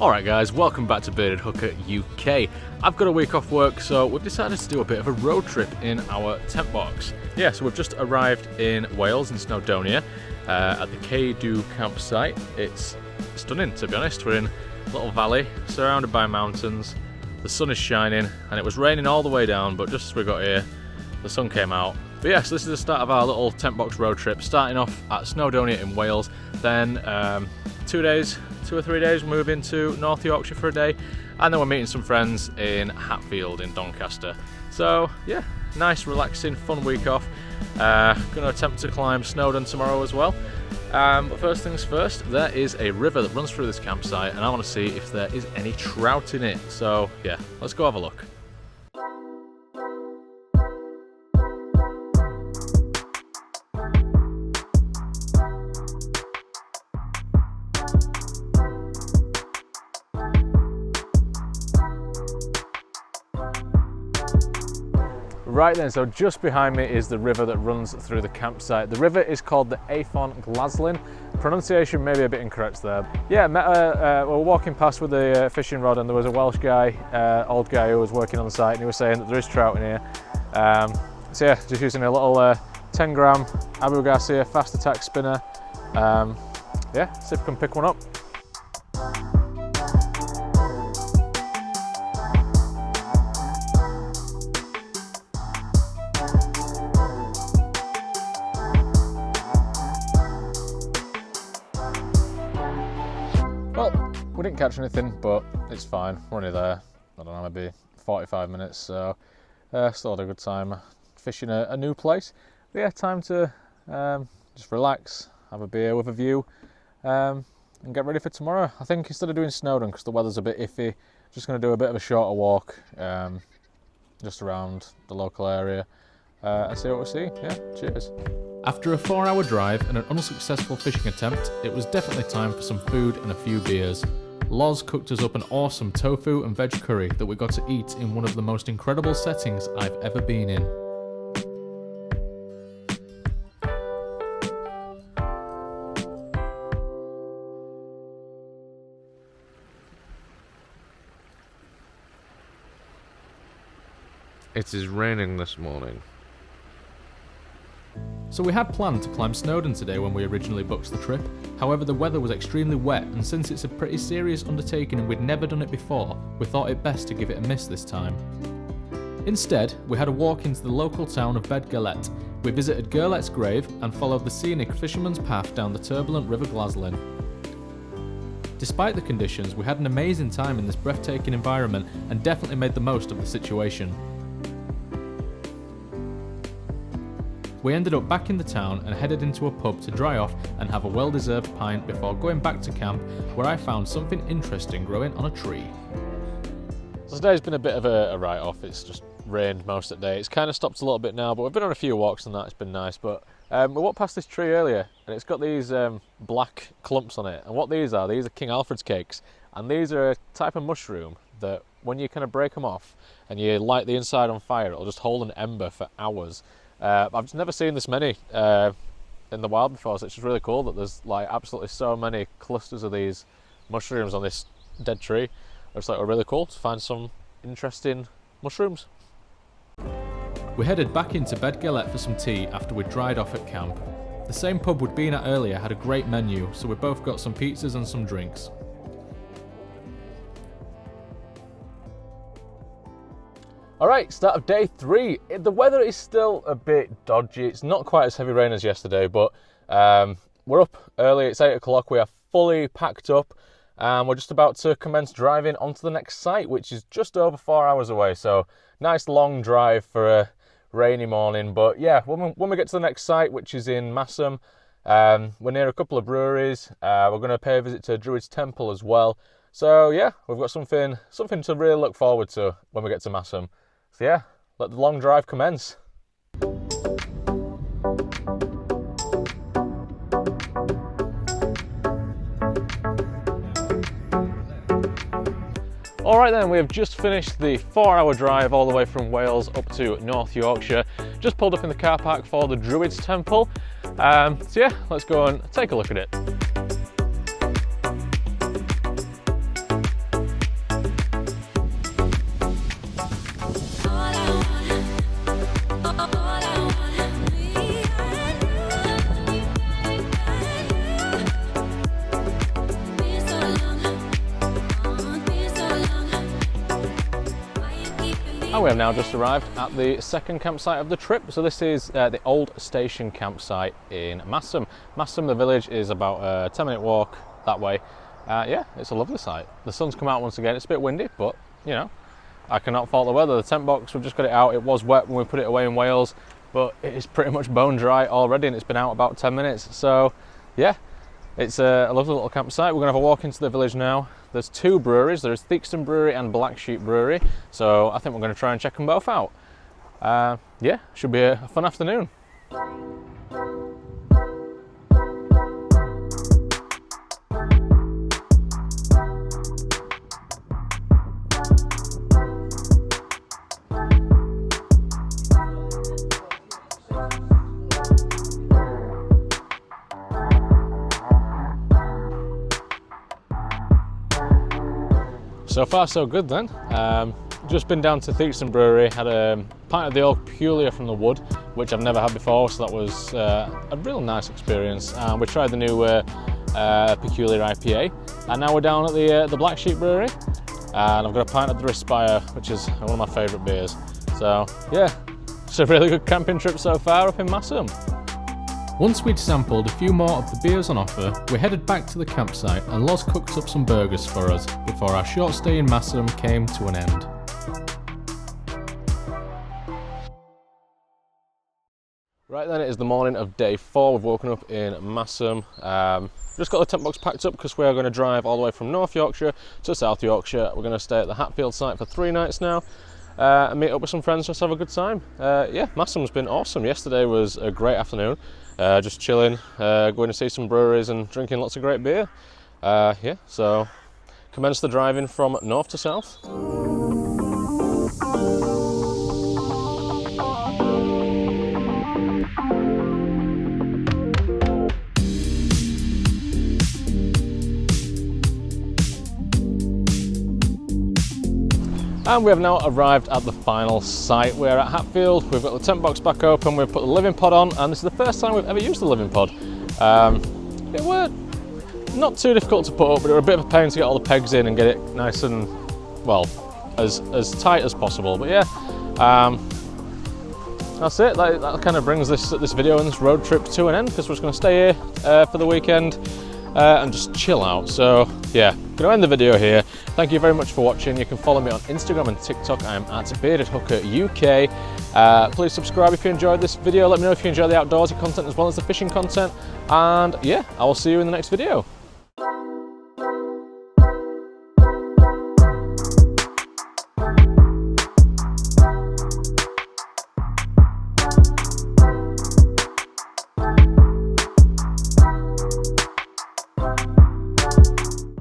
Alright guys, welcome back to Bearded Hooker UK. I've got a week off work, so we've decided to do a bit of a road trip in our TentBox. Yeah, so we've just arrived in Wales, in Snowdonia, at the Cae Du Campsite. It's stunning, to be honest. We're in a little valley, surrounded by mountains. The sun is shining, and it was raining all the way down, but just as we got here, the sun came out. But yes, this is the start of our little TentBox road trip, starting off at Snowdonia in Wales, then 2 or 3 days, move into North Yorkshire for a day, and then we're meeting some friends in Hatfield in Doncaster. So yeah, nice, relaxing, fun week off. Going to attempt to climb Snowdon tomorrow as well. But first things first, there is a river that runs through this campsite, and I want to see if there is any trout in it. So yeah, let's go have a look. Right then, so just behind me is the river that runs through the campsite. The river is called the Afon Glaslyn. Pronunciation may be a bit incorrect there. Yeah, we were walking past with a fishing rod, and there was a Welsh guy, old guy who was working on the site, and he was saying that there is trout in here. So yeah, just using a little 10 gram Abu Garcia fast attack spinner. Yeah, see if we can pick one up. Well, we didn't catch anything, but it's fine. We're only there, I don't know, maybe 45 minutes, so still had a good time fishing a new place. But yeah, time to just relax, have a beer with a view, and get ready for tomorrow. I think instead of doing Snowdon, because the weather's a bit iffy, just going to do a bit of a shorter walk, just around the local area, and see what we see. Yeah, cheers. After a 4-hour drive and an unsuccessful fishing attempt, it was definitely time for some food and a few beers. Loz cooked us up an awesome tofu and veg curry that we got to eat in one of the most incredible settings I've ever been in. It is raining this morning. So we had planned to climb Snowdon today when we originally booked the trip. However, the weather was extremely wet, and since it's a pretty serious undertaking and we'd never done it before, we thought it best to give it a miss this time. Instead, we had a walk into the local town of Bedgellet. We visited Gerlet's grave and followed the scenic fisherman's path down the turbulent River Glaslyn. Despite the conditions, we had an amazing time in this breathtaking environment and definitely made the most of the situation. We ended up back in the town and headed into a pub to dry off and have a well-deserved pint before going back to camp, where I found something interesting growing on a tree. So today's been a bit of a write-off. It's just rained most of the day. It's kind of stopped a little bit now, but we've been on a few walks and that, it's been nice. But we walked past this tree earlier, and it's got these black clumps on it. And what these are King Alfred's cakes, and these are a type of mushroom that when you kind of break them off and you light the inside on fire, it'll just hold an ember for hours. I've just never seen this many in the wild before, so it's just really cool that there's like absolutely so many clusters of these mushrooms on this dead tree. It's like really cool to find some interesting mushrooms. We headed back into Bedgellet for some tea after we dried off at camp. The same pub we'd been at earlier had a great menu, so we both got some pizzas and some drinks. Alright, start of day 3. The weather is still a bit dodgy. It's not quite as heavy rain as yesterday, but we're up early. It's 8 o'clock. We are fully packed up, and we're just about to commence driving onto the next site, which is just over 4 hours away. So nice long drive for a rainy morning. But yeah, when we get to the next site, which is in Masham, we're near a couple of breweries. We're going to pay a visit to Druid's Temple as well. So yeah, we've got something to really look forward to when we get to Masham. So yeah, let the long drive commence. Alright then, we have just finished the 4-hour drive all the way from Wales up to North Yorkshire. Just pulled up in the car park for the Druid's Temple. So yeah, let's go and take a look at it. we have now just arrived at the second campsite of the trip. So this is the old station campsite in Masham. Masham, the village, is about a 10-minute walk that way. Yeah, it's a lovely site. The sun's come out once again. It's a bit windy, but you know, I cannot fault the weather. The tent box, we've just got it out. It was wet when we put it away in Wales, but it is pretty much bone dry already, and it's been out about 10 minutes. So yeah, it's a lovely little campsite. We're gonna have a walk into the village now. There's two breweries. There's Theakston Brewery and Black Sheep Brewery. So I think we're gonna try and check them both out. Yeah, should be a fun afternoon. So far so good then. Just been down to Theakston Brewery, had a pint of the old Peculiar from the wood, which I've never had before, so that was a real nice experience. We tried the new Peculiar IPA, and now we're down at the Black Sheep Brewery, and I've got a pint of the Respire, which is one of my favourite beers. So yeah, it's a really good camping trip so far up in Masham. Once we'd sampled a few more of the beers on offer, we headed back to the campsite and Loz cooked up some burgers for us before our short stay in Masham came to an end. Right then, it is the morning of day 4. We've woken up in Masham. Just got the tent box packed up because we are going to drive all the way from North Yorkshire to South Yorkshire. We're going to stay at the Hatfield site for 3 nights now. And meet up with some friends, just have a good time. Yeah, Masham's been awesome. Yesterday was a great afternoon, just chilling, going to see some breweries and drinking lots of great beer. Yeah, so commence the driving from north to south. And we have now arrived at the final site. We're at Hatfield. We've got the tent box back open. We've put the living pod on, and this is the first time we've ever used the living pod. It were not too difficult to put up, but it were a bit of a pain to get all the pegs in and get it nice and, well, as tight as possible. But yeah, that's it. That kind of brings this video and this road trip to an end, because we're just going to stay here for the weekend and just chill out. So yeah, I'm going to end the video here. Thank you very much for watching. You can follow me on Instagram and TikTok. I'm at BeardedHookerUK. Please subscribe if you enjoyed this video. Let me know if you enjoy the outdoorsy content as well as the fishing content. And yeah, I will see you in the next video.